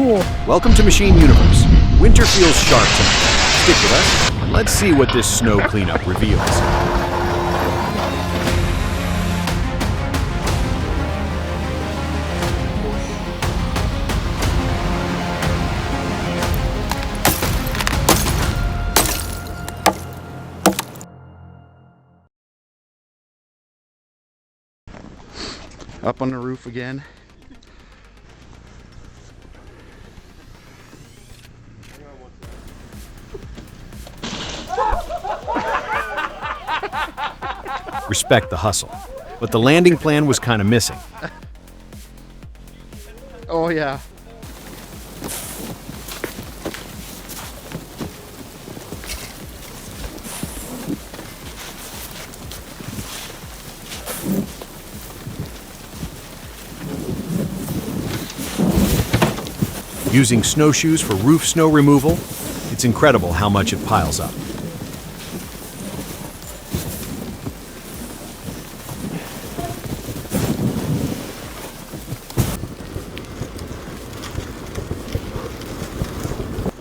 cool. Welcome to Machine Universe. Winter feels sharp tonight. Stick with us, and let's see what this snow cleanup reveals. Up on the roof again. Respect the hustle, but the landing plan was kind of missing. Oh yeah. Using snowshoes for roof snow removal, it's incredible how much it piles up.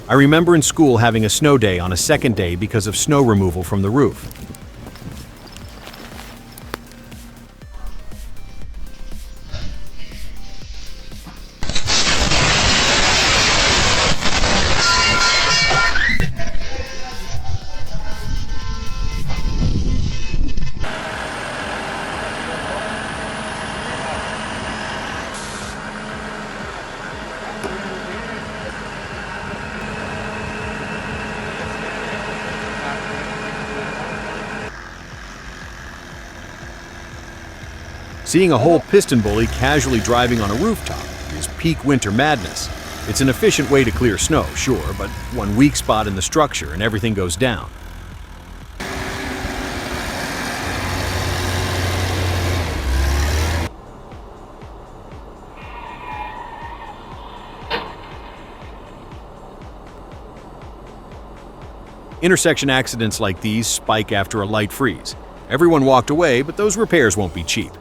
I remember in school having a snow day on a second day because of snow removal from the roof. Seeing a whole piston bully casually driving on a rooftop is peak winter madness. It's an efficient way to clear snow, sure, but one weak spot in the structure and everything goes down. Intersection accidents like these spike after a light freeze. Everyone walked away, but those repairs won't be cheap.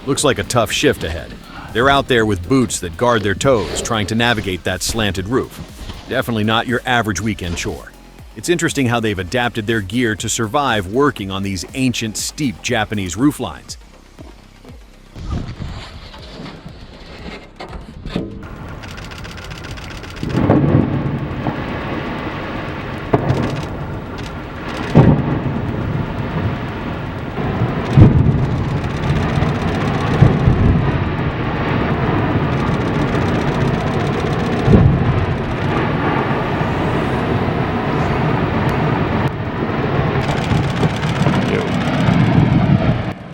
Looks like a tough shift ahead. They're out there with boots that guard their toes, trying to navigate that slanted roof. Definitely not your average weekend chore. It's interesting how they've adapted their gear to survive working on these ancient, steep Japanese roof lines.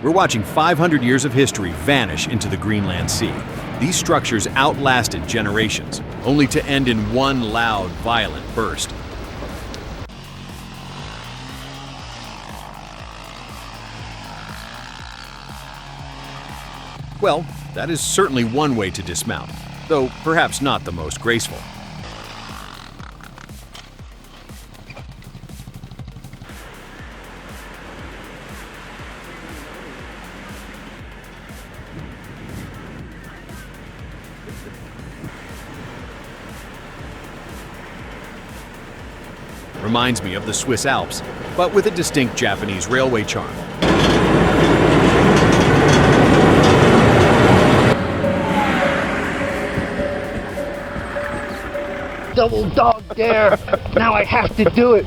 We're watching 500 years of history vanish into the Greenland Sea. These structures outlasted generations, only to end in one loud, violent burst. Well, that is certainly one way to dismount, though perhaps not the most graceful. Reminds me of the Swiss Alps, but with a distinct Japanese railway charm. Double dog dare. Now I have to do it.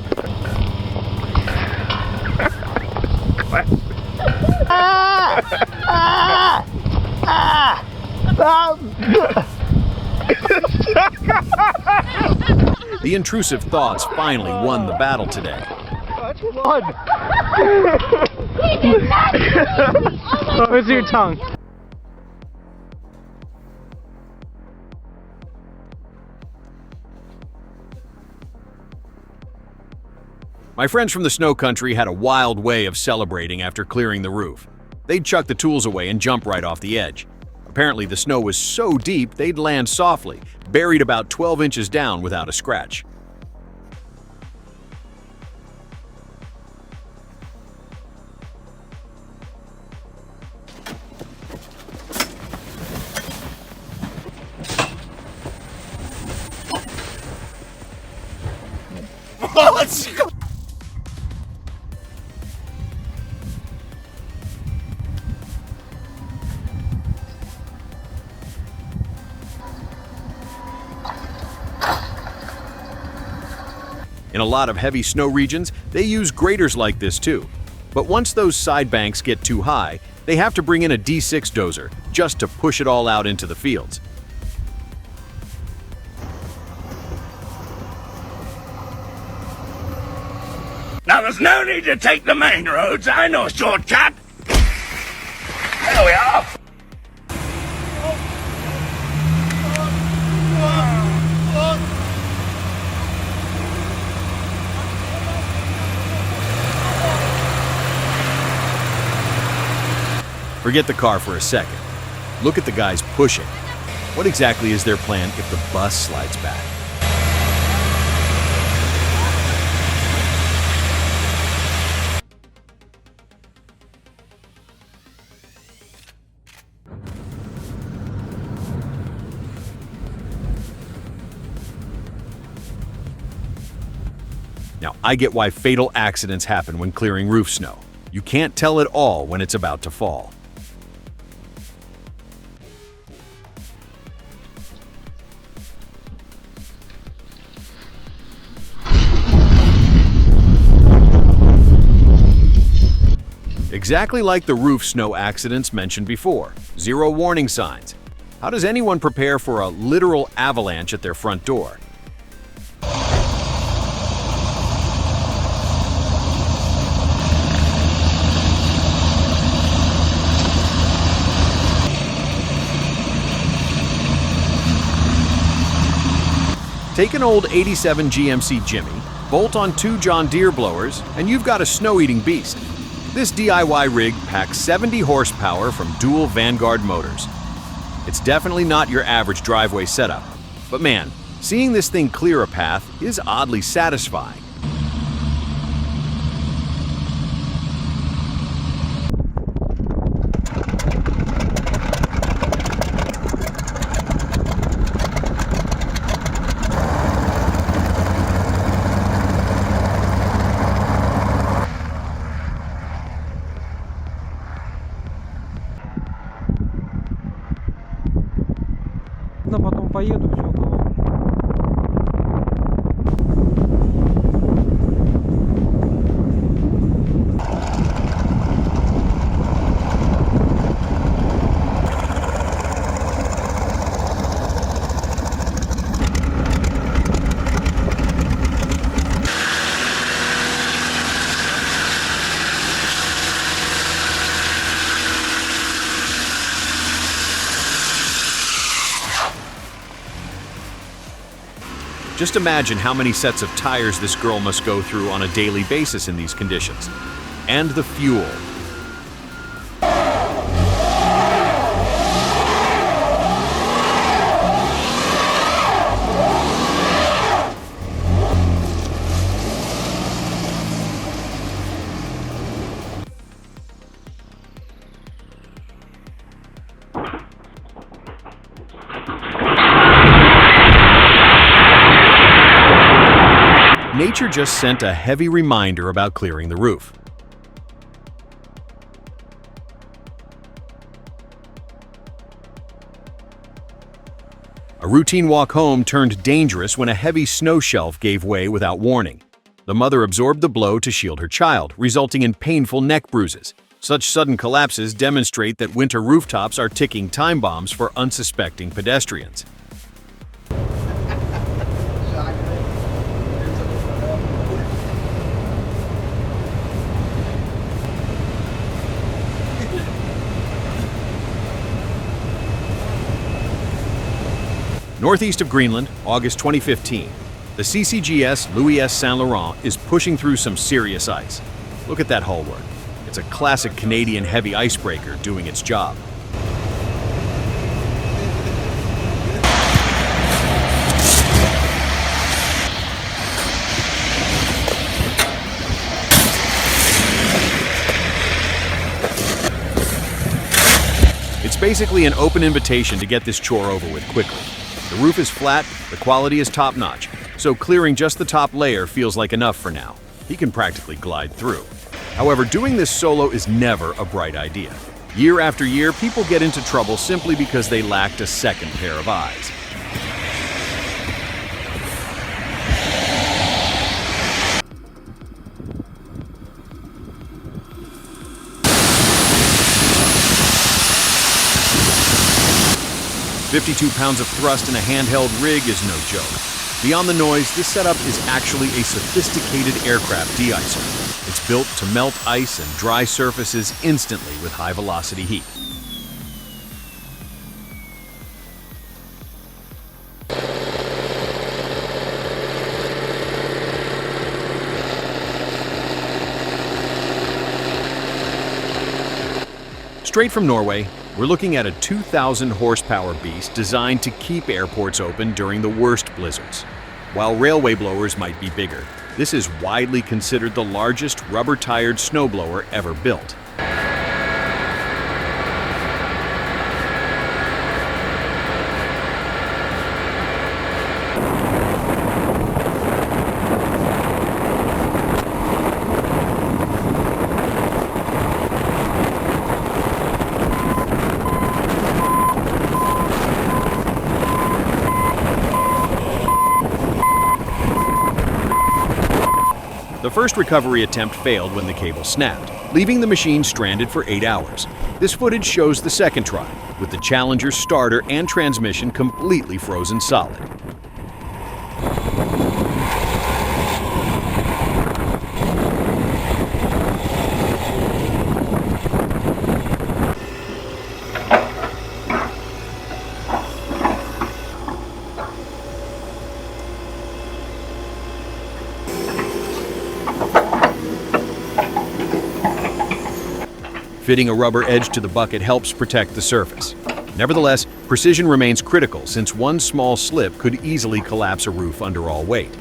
The intrusive thoughts finally won the battle today. Where's your tongue? My friends from the snow country had a wild way of celebrating after clearing the roof. They'd chuck the tools away and jump right off the edge. Apparently, the snow was so deep they'd land softly, buried about 12 inches down without a scratch. Let's go. In a lot of heavy snow regions, they use graders like this too. But once those side banks get too high, they have to bring in a D6 dozer just to push it all out into the fields. Now there's no need to take the main roads. I know a shortcut. There we are. Forget the car for a second. Look at the guys pushing. What exactly is their plan if the bus slides back? Now, I get why fatal accidents happen when clearing roof snow. You can't tell it all when it's about to fall. Exactly like the roof snow accidents mentioned before. Zero warning signs. How does anyone prepare for a literal avalanche at their front door? Take an old 87 GMC Jimmy, bolt on 2 John Deere blowers, and you've got a snow-eating beast. This DIY rig packs 70 horsepower from dual Vanguard motors. It's definitely not your average driveway setup. But man, seeing this thing clear a path is oddly satisfying. Но потом поеду в Чёрново. Just imagine how many sets of tires this girl must go through on a daily basis in these conditions. And the fuel. Nature just sent a heavy reminder about clearing the roof. A routine walk home turned dangerous when a heavy snow shelf gave way without warning. The mother absorbed the blow to shield her child, resulting in painful neck bruises. Such sudden collapses demonstrate that winter rooftops are ticking time bombs for unsuspecting pedestrians. Northeast of Greenland, August 2015. The CCGS Louis S. Saint Laurent is pushing through some serious ice. Look at that hull work. It's It's a classic Canadian heavy icebreaker doing its job. It's basically an open invitation to get this chore over with quickly. The roof is flat, the quality is top-notch, so clearing just the top layer feels like enough for now. He can practically glide through. However, doing this solo is never a bright idea. Year after year, people get into trouble simply because they lacked a second pair of eyes. "52 pounds of thrust in a handheld rig is no joke. Beyond the noise, this setup is actually a sophisticated aircraft de-icer. It's built to melt ice and dry surfaces instantly with high-velocity heat. Straight from Norway, we're looking at a 2,000 horsepower beast designed to keep airports open during the worst blizzards. While railway blowers might be bigger, this is widely considered the largest rubber-tired snowblower ever built. The first recovery attempt failed when the cable snapped, leaving the machine stranded for 8 hours. This footage shows the second try, with the Challenger's starter and transmission completely frozen solid. Fitting a rubber edge to the bucket helps protect the surface. Nevertheless, precision remains critical since one small slip could easily collapse a roof under all weight.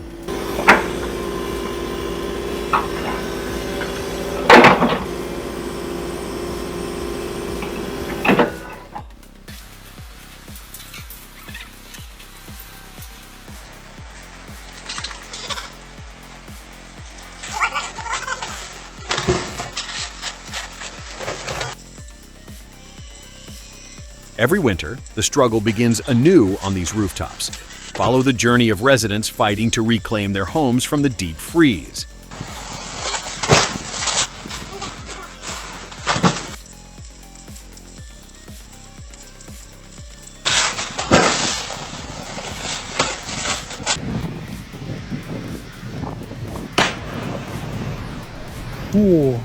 Every winter, the struggle begins anew on these rooftops. Follow the journey of residents fighting to reclaim their homes from the deep freeze. О,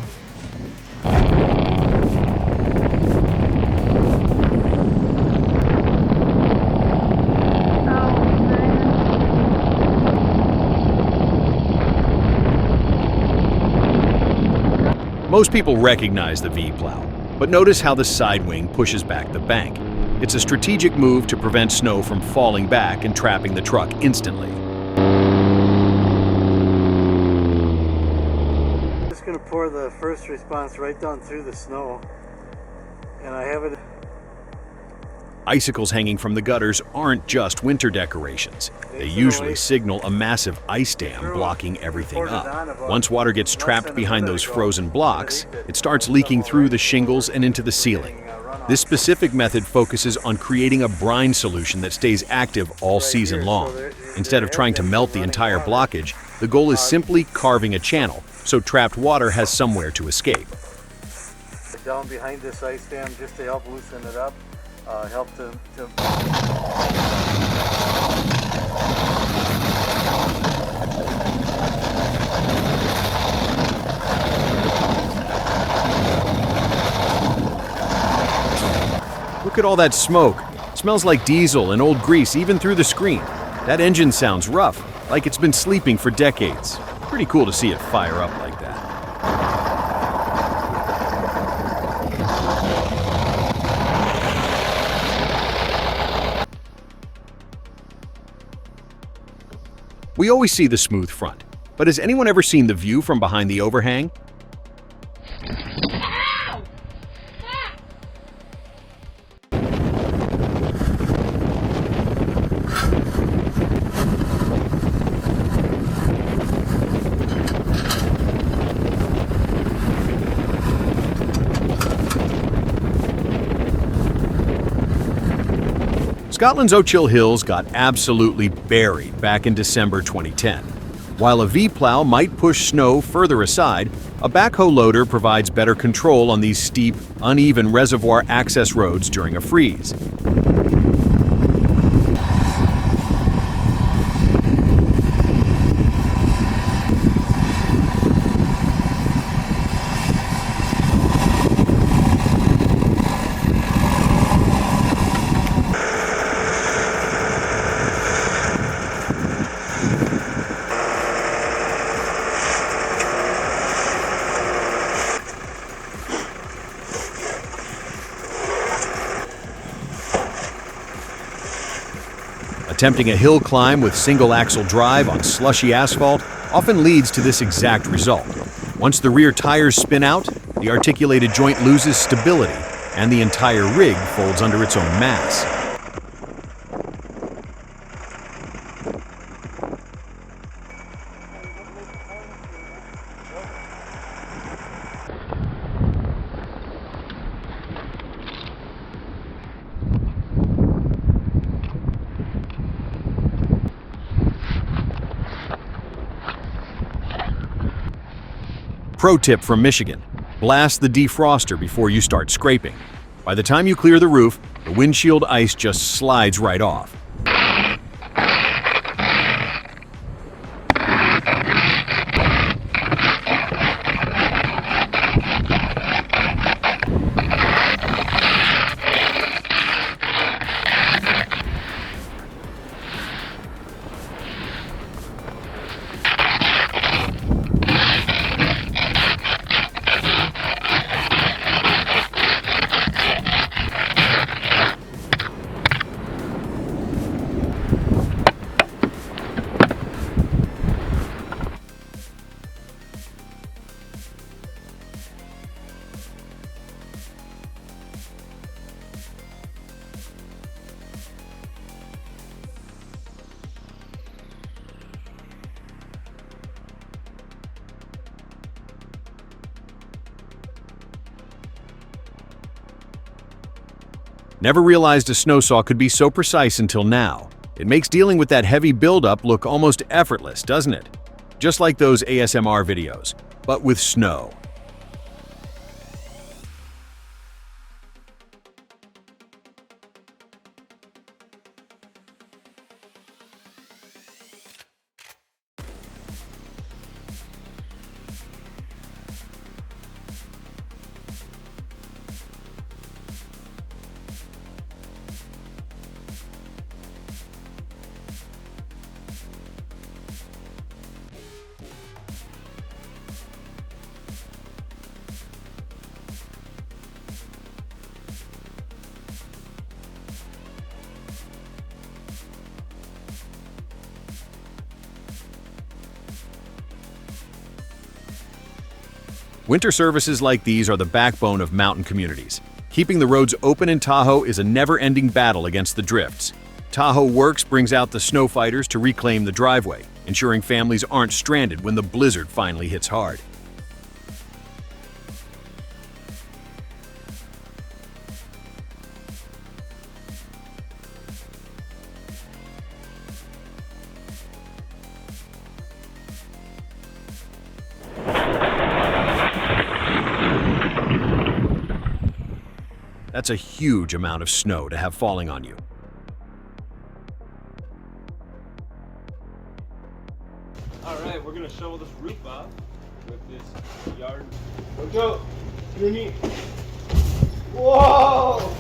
Most people recognize the V-plow, but notice how the side wing pushes back the bank. It's a strategic move to prevent snow from falling back and trapping the truck instantly. Just gonna pour the first response right down through the snow, and I have it. Icicles hanging from the gutters aren't just winter decorations. They usually signal a massive ice dam blocking everything up. Once water gets trapped behind those frozen blocks, it starts leaking through the shingles and into the ceiling. This specific method focuses on creating a brine solution that stays active all season long. Instead of trying to melt the entire blockage, the goal is simply carving a channel, so trapped water has somewhere to escape. Down behind this ice dam just to help loosen it up, help to Look at all that smoke. Smells like diesel and old grease even through the screen. That engine sounds rough, like it's been sleeping for decades. Pretty cool to see it fire up like that. We always see the smooth front, but has anyone ever seen the view from behind the overhang? Scotland's Ochil Hills got absolutely buried back in December 2010. While a V-plow might push snow further aside, a backhoe loader provides better control on these steep, uneven reservoir access roads during a freeze. Attempting a hill climb with single-axle drive on slushy asphalt often leads to this exact result. Once the rear tires spin out, the articulated joint loses stability, and the entire rig folds under its own mass. Pro tip from Michigan: blast the defroster before you start scraping. By the time you clear the roof, the windshield ice just slides right off. Never realized a snow saw could be so precise until now. It makes dealing with that heavy buildup look almost effortless, doesn't it? Just like those ASMR videos, but with snow. Winter services like these are the backbone of mountain communities. Keeping the roads open in Tahoe is a never-ending battle against the drifts. Tahoe Works brings out the snow fighters to reclaim the driveway, ensuring families aren't stranded when the blizzard finally hits hard. That's a huge amount of snow to have falling on you. Alright, we're gonna shovel this roof off with this yard. Go, to me. Whoa!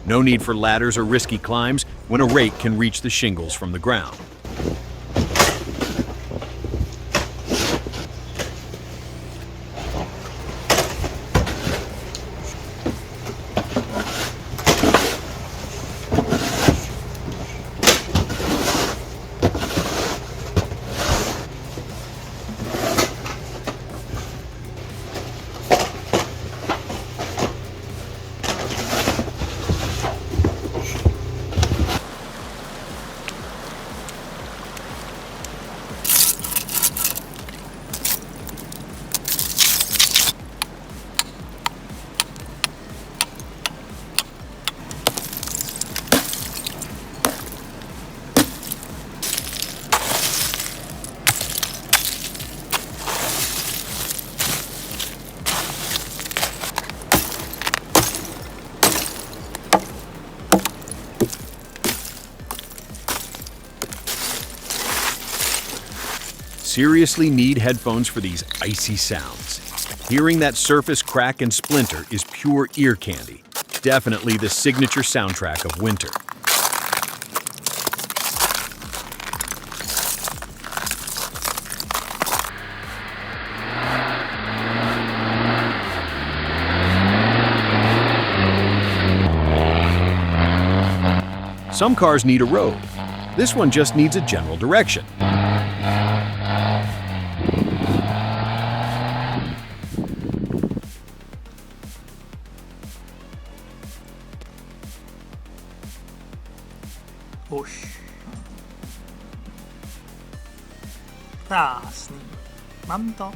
No need for ladders or risky climbs when a rake can reach the shingles from the ground. seriously need headphones for these icy sounds. Hearing that surface crack and splinter is pure ear candy. Definitely the signature soundtrack of winter. Some cars need a road. This one just needs a general direction. Push. Krásný. Mám to.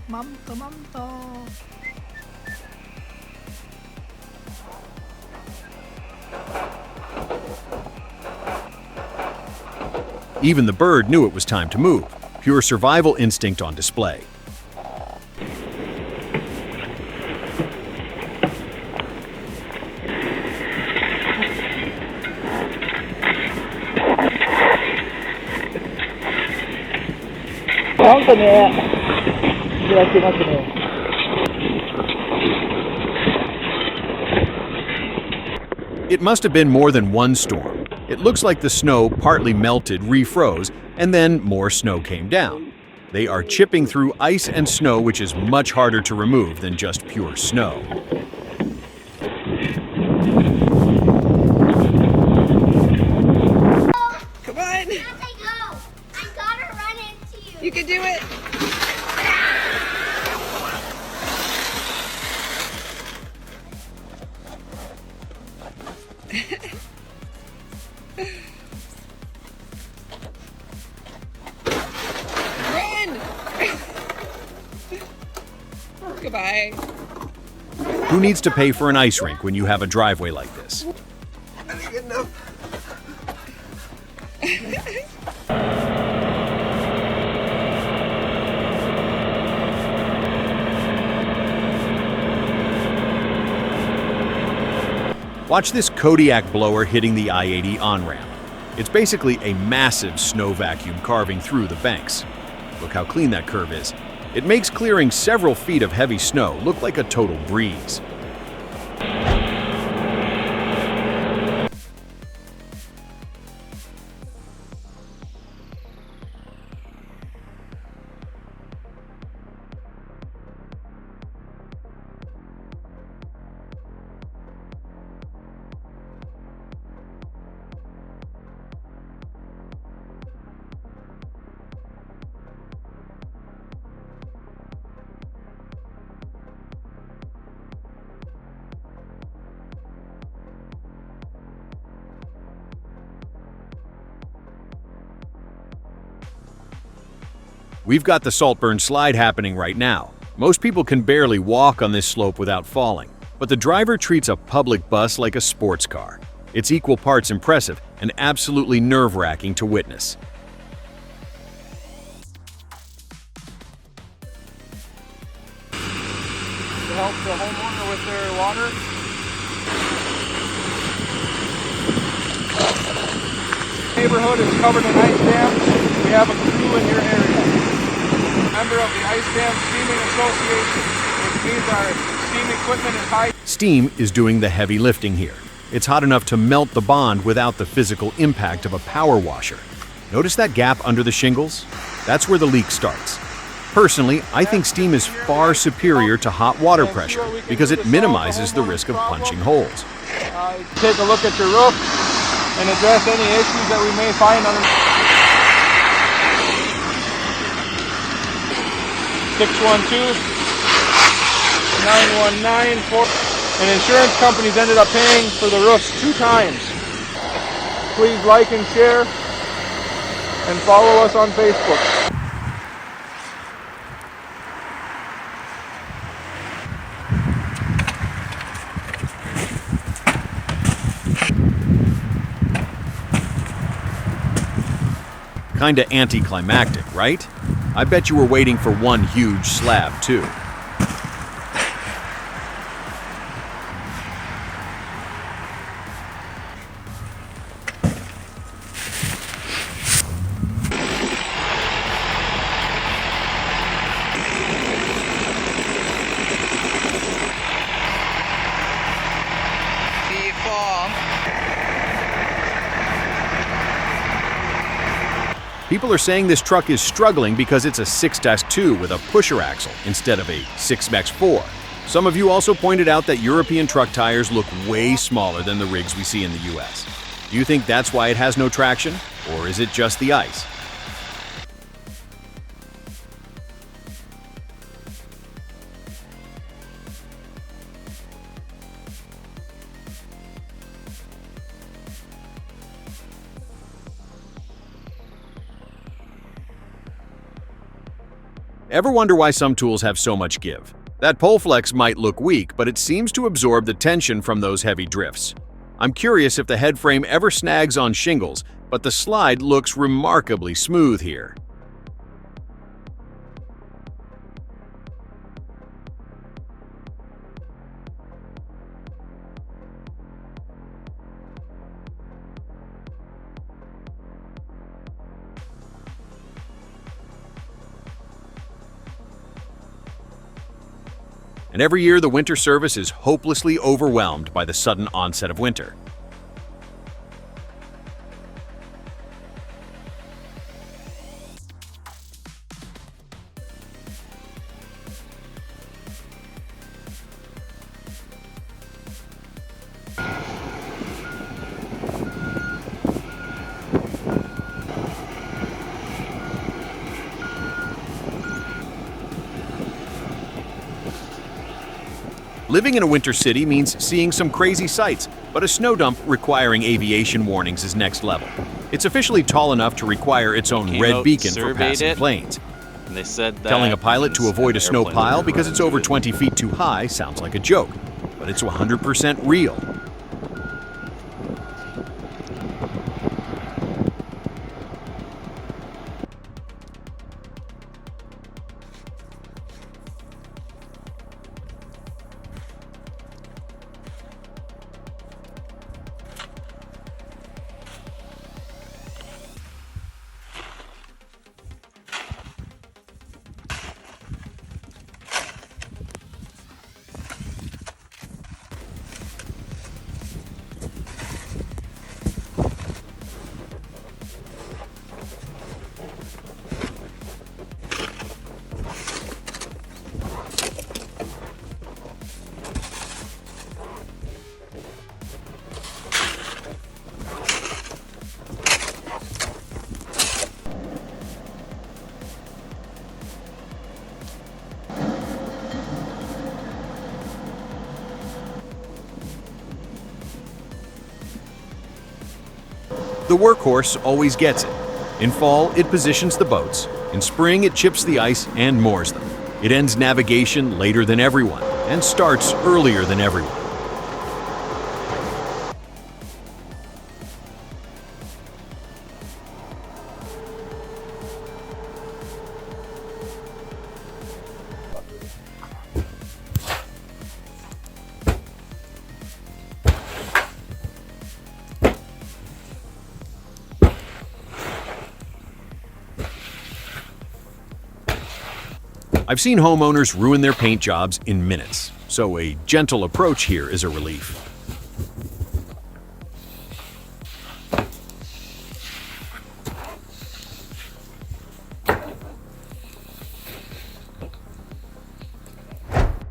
Even the bird knew it was time to move. Pure survival instinct on display. It must have been more than one storm. It looks like the snow partly melted, refroze, and then more snow came down. They are chipping through ice and snow, which is much harder to remove than just pure snow. Come on! Go! I gotta run into you! You can do it! Run! Goodbye. Who needs to pay for an ice rink when you have a driveway like this? I think enough. Watch this Kodiak blower hitting the I-80 on-ramp. It's basically a massive snow vacuum carving through the banks. Look how clean that curve is. It makes clearing several feet of heavy snow look like a total breeze. We've got the Saltburn slide happening right now. Most people can barely walk on this slope without falling, but the driver treats a public bus like a sports car. It's equal parts impressive and absolutely nerve-wracking to witness. To help the homeowner with their water. Neighborhood is covered in ice dams. We have a crew in your area. Member of the Ice Dam Steaming Association, which means our steam equipment is high. Steam is doing the heavy lifting here. It's hot enough to melt the bond without the physical impact of a power washer. Notice that gap under the shingles? That's where the leak starts. Personally, I think steam is far superior to hot water pressure because it minimizes the risk of punching holes. Take a look at your roof and address any issues that we may find under 612-919-4. And insurance companies ended up paying for the roofs 2 times. Please like and share and follow us on Facebook. Kinda anticlimactic, right? I bet you were waiting for one huge slab, too. People are saying this truck is struggling because it's a 6-2 with a pusher axle instead of a 6-4. Some of you also pointed out that European truck tires look way smaller than the rigs we see in the US. Do you think that's why it has no traction? Or is it just the ice? Ever wonder why some tools have so much give? That pole flex might look weak, but it seems to absorb the tension from those heavy drifts. I'm curious if the head frame ever snags on shingles, but the slide looks remarkably smooth here. And every year the winter service is hopelessly overwhelmed by the sudden onset of winter. Living in a winter city means seeing some crazy sights, but a snow dump requiring aviation warnings is next level. It's officially tall enough to require its own red beacon for passing planes. And they said that Telling a pilot to avoid a snow airplane pile would because it's over run 20 feet too high sounds like a joke, but it's 100% real. The workhorse always gets it. In fall, it positions the boats. In spring, it chips the ice and moors them. It ends navigation later than everyone and starts earlier than everyone. I've seen homeowners ruin their paint jobs in minutes, so a gentle approach here is a relief.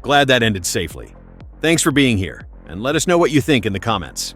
Glad that ended safely. Thanks for being here, and let us know what you think in the comments.